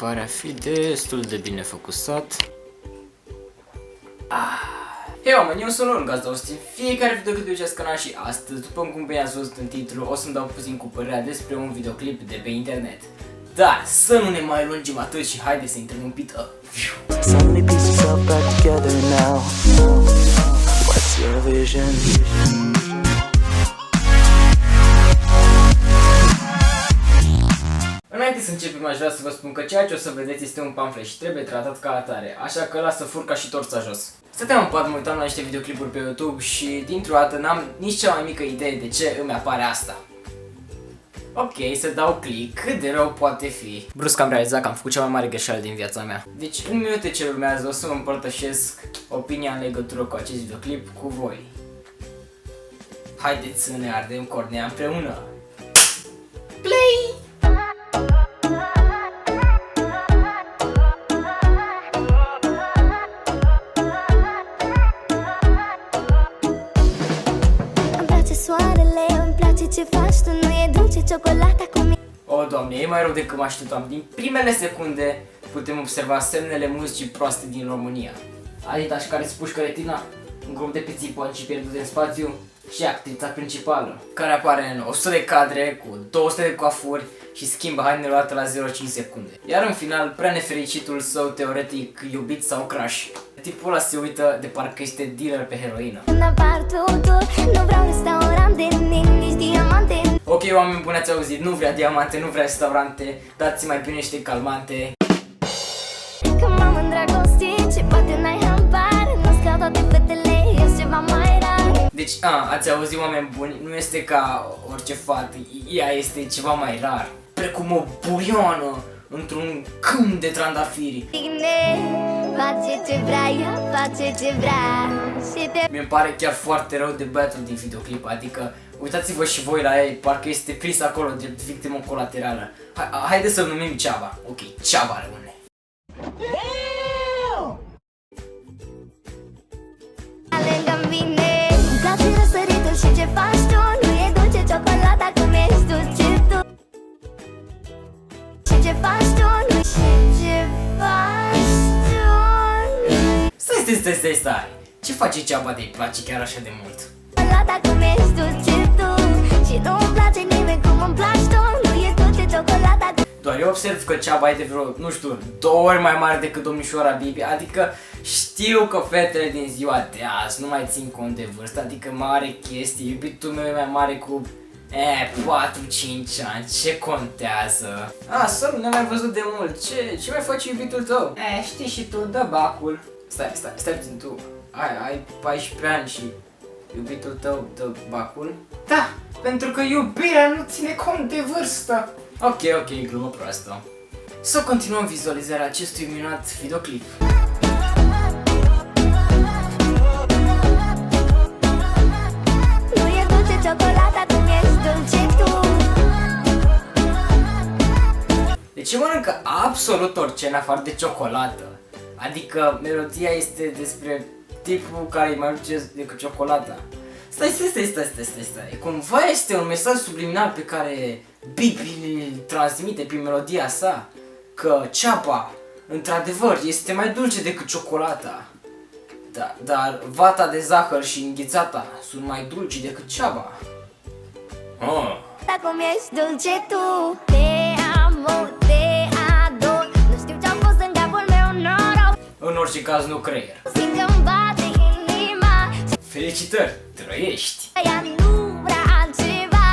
pare a fi destul de bine focusat. Hei oameni, eu sunt Lorun, gazda Austin, fiecare video clip de acest canal și astăzi, după cum bine ați văzut în titlu, o să-mi dau puțin cu părerea despre un videoclip de pe internet. Dar să nu ne mai lungim atât și haide să intrăm un pic. Înainte să începem, aș vrea să vă spun că ceea ce o să vedeți este un pamflet și trebuie tratat ca atare, așa că lasă furca și torța jos. Stăteam în pat, mă uitam la niște videoclipuri pe YouTube și dintr-o dată n-am nici cea mai mică idee de ce îmi apare asta. Ok, să dau click, cât de rău poate fi. Brusc am realizat că am făcut cea mai mare greșeală din viața mea. Deci în minute ce urmează o să vă împărtășesc opinia în legătură cu acest videoclip cu voi. Haideți să ne ardem cornea împreună. Play! Soarele, îmi place ce faci tu, nu e dulce ciocolata cu mine. O, Doamne, e mai rău decât mă așteptam. Din primele secunde putem observa semnele muzicii proaste din România. Adidas care îți pușcă retina, un grup de pițiponi și pierdute în spațiu și actrița principală, care apare în 100 de cadre cu 200 de coafuri și schimbă hainele odată la 0,5 secunde. Iar în final, prea nefericitul său teoretic iubit sau crush. Tipul ăla se uită de parcă este dealer pe heroină. Nu vreau restaurante, nici diamante. Ok, oameni buni, ați auzit, nu vrea diamante, nu vrea restaurante, dați-mi mai bine niște calmante. Că m-am îndrăgostit și poate n-ai habar, nu-ți ca toate fetele, ești ceva mai rar. Deci, ați auzit, oameni buni, nu este ca orice fată, ea este ceva mai rar. Precum o buioană într-un câmp de trandafiri. Face ce vrea, ea face ce vrea și te... Mi-mi pare chiar foarte rău de băiatul din videoclip, adică uitați-vă și voi la ei, parcă este prins acolo de victimă colaterală. Haideți să-l numim Ceaba. Ok, Ceaba rămâne. Lângă mine, îmi place răsăritul și ce faci tu, nu e dulce ciocolata cum ești dulce tu. Și ce faci tu, nu și ce faci tu. Stai. Ce face Ceaba de-i place chiar așa de mult? Ciocolata cum ești dulce tu și nu-mi place nimeni cum îmi placi tu, nu e dulce ciocolata. Doar eu observ că Ceaba e de vreo, nu știu, 2 ori mai mare decât domnișoara Bibi, adică știu că fetele din ziua de azi nu mai țin cont de vârstă, adică mare chestie, iubitul meu e mai mare cu 4-5 ani, ce contează? Să nu ne-am mai văzut de mult, ce mai face iubitul tău? Știi și tu, dă bacul. Stai puțin, tu ai 14 ani și iubitul tău dă bacul? Da, pentru că iubirea nu ține cont de vârstă. Ok, glumă proastă. Să continuăm vizualizarea acestui minunat videoclip. Nu e dulce ciocolata cum ești dulce tu. Deci eu mănâncă absolut orice în afară de ciocolată. Adică melodia este despre tipul care e mai dulce decât ciocolata. Stai. Cumva este un mesaj subliminal pe care Bibi îl transmite prin melodia sa. Că Ceaba, într-adevăr, este mai dulce decât ciocolata. Dar vata de zahăr și înghețata sunt mai dulci decât Ceaba. Cum ești dulce tu. Te amo, te ador. Nu știu ce-am fost în capul meu, noroc. În orice caz nu creier. Simt că-mi bate inima. Felicitări, trăiești! Ea nu vrea altceva.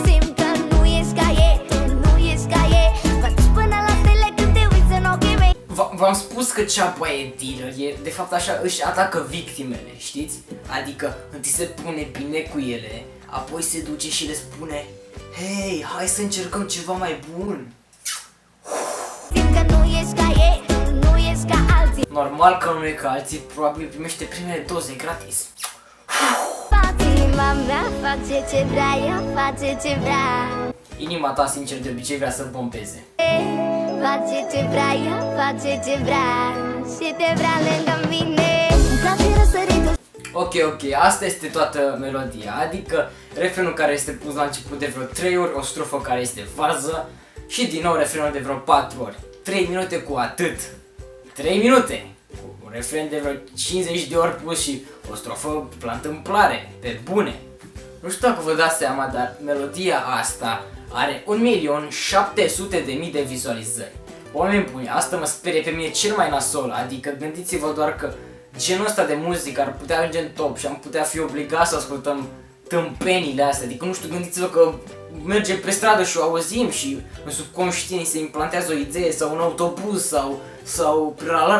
Simt că nu ești ca ei, tu nu ești ca ei. Mă duci până la stele când te uiți în ochii mei. V-am spus că Ceaba e dealer, de fapt așa își atacă victimele, știți? Adică întâi se pune bine cu ele, apoi se duce și le spune: hei, hai să încercăm ceva mai bun. Simt că nu ești ca ei, tu nu ești ca alții. Normal că nu e ca alții, probabil primește primele doze gratis. Inima mea face ce vrea, ea face ce vrea. Inima ta, sincer, de obicei vrea să-l pompeze. Face ce vrea, ea face ce vrea și te vrea lângă mine. Îmi place răsăritul. Ok, asta este toată melodia, adică refrenul care este pus la început de vreo 3 ori, o strofă care este fază și din nou refrenul de vreo 4 ori. 3 minute cu atât. 3 minute! Cu un refren de vreo 50 de ori pus și o strofă la întâmplare, pe bune. Nu știu dacă vă dați seama, dar melodia asta are 1.700.000 de vizualizări. Oameni buni, asta mă sperie pe mine cel mai nasol, adică gândiți-vă doar că genul ăsta de muzică ar putea ajunge în top și am putea fi obligați să ascultăm tâmpenile astea. Adică nu știu, gândiți-vă că mergem pe stradă și o auzim și în subconștient se implantează o idee sau un autobuz sau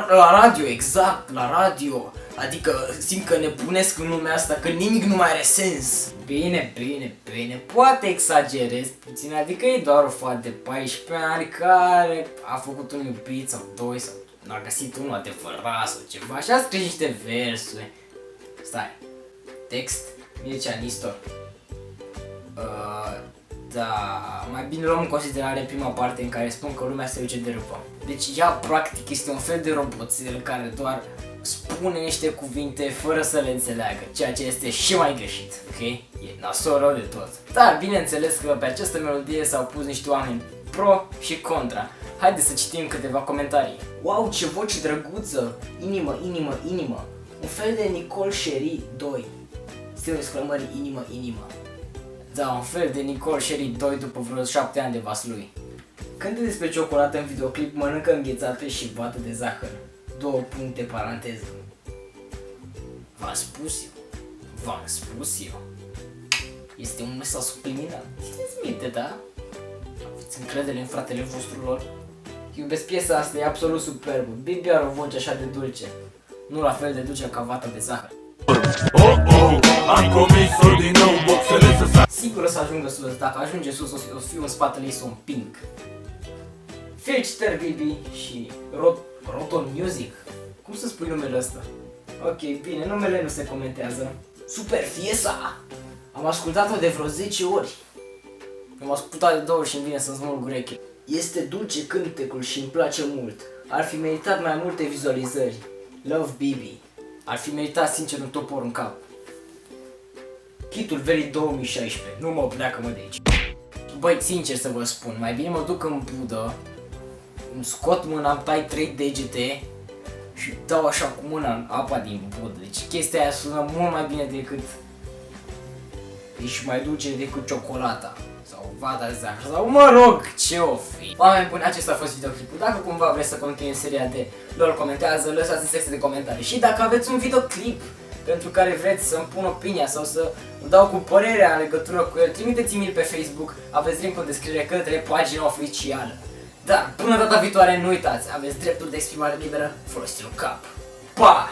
la radio, exact, la radio. Adică simt că nebunesc în lumea asta, că nimic nu mai are sens. Bine, poate exagerez puțin, adică e doar o fată de 14 ani care a făcut un iubit sau doi sau a găsit unul adevărat sau ceva și a scris niște versuri. Stai, text, Mircea Nistor. Da, mai bine luăm în considerare prima parte în care spun că lumea se duce de râpă. Deci ea practic este un fel de roboțel care doar spune niște cuvinte fără să le înțeleagă, ceea ce este și mai greșit, ok? E nasol rău de tot. Dar bineînțeles că pe această melodie s-au pus niște oameni pro și contra. Haideți să citim câteva comentarii. Wow, ce voce drăguță! Inimă. Un fel de Nicole Cherie 2. Semnul exclamării inimă. Da, un fel de Nicole Cherie 2 după vreo 7 ani de vaslui. Cântă despre ciocolată în videoclip, mănâncă înghețate și vată de zahăr. 2 puncte paranteză. V-am spus eu. Este un mesaj subliminal. Țineți minte, da? Aveți încredere în fratele vostru lor? Iubesc piesa asta, e absolut superbă. Bibi are o voce așa de dulce. Nu la fel de dulce ca vata de zahăr. Am comis-o din nou, boxele să... Sigur o să ajungă sus, dacă ajunge sus o să fiu în spatele ei să o împing. Felicitări, Bibi și Roton Music. Cum să spui numele ăsta? Ok, bine, numele nu se comentează. Super fiesa! Am ascultat-o de vreo 10 ori. Am ascultat de 2 ori și îmi vine să-mi smulg urechile. Este dulce cântecul și îmi place mult. Ar fi meritat mai multe vizualizări. Love, Bibi. Ar fi meritat sincer un topor în cap. Hitul verii 2016. Nu mă pleacă de aici. Băi, sincer să vă spun, mai bine mă duc în budă, îmi scot mâna, îmi tai 3 degete și dau așa cu mâna în apa din budă. Deci chestia aia sună mult mai bine decât... E și mai dulce decât ciocolata. Sau vada de zahăr. Sau mă rog, ce o fi. Oameni buni, acesta a fost videoclipul. Dacă cumva vreți să continui seria de LOL comentează, lăsați în secția de comentarii. Și dacă aveți un videoclip pentru care vreți să-mi pun opinia sau să îmi dau cu părerea în legătură cu el, trimiteți-mi-l pe Facebook, aveți link în descriere către pagina oficială. Dar până data viitoare, nu uitați, aveți dreptul de exprimare liberă, folosiți-l în cap. Pa!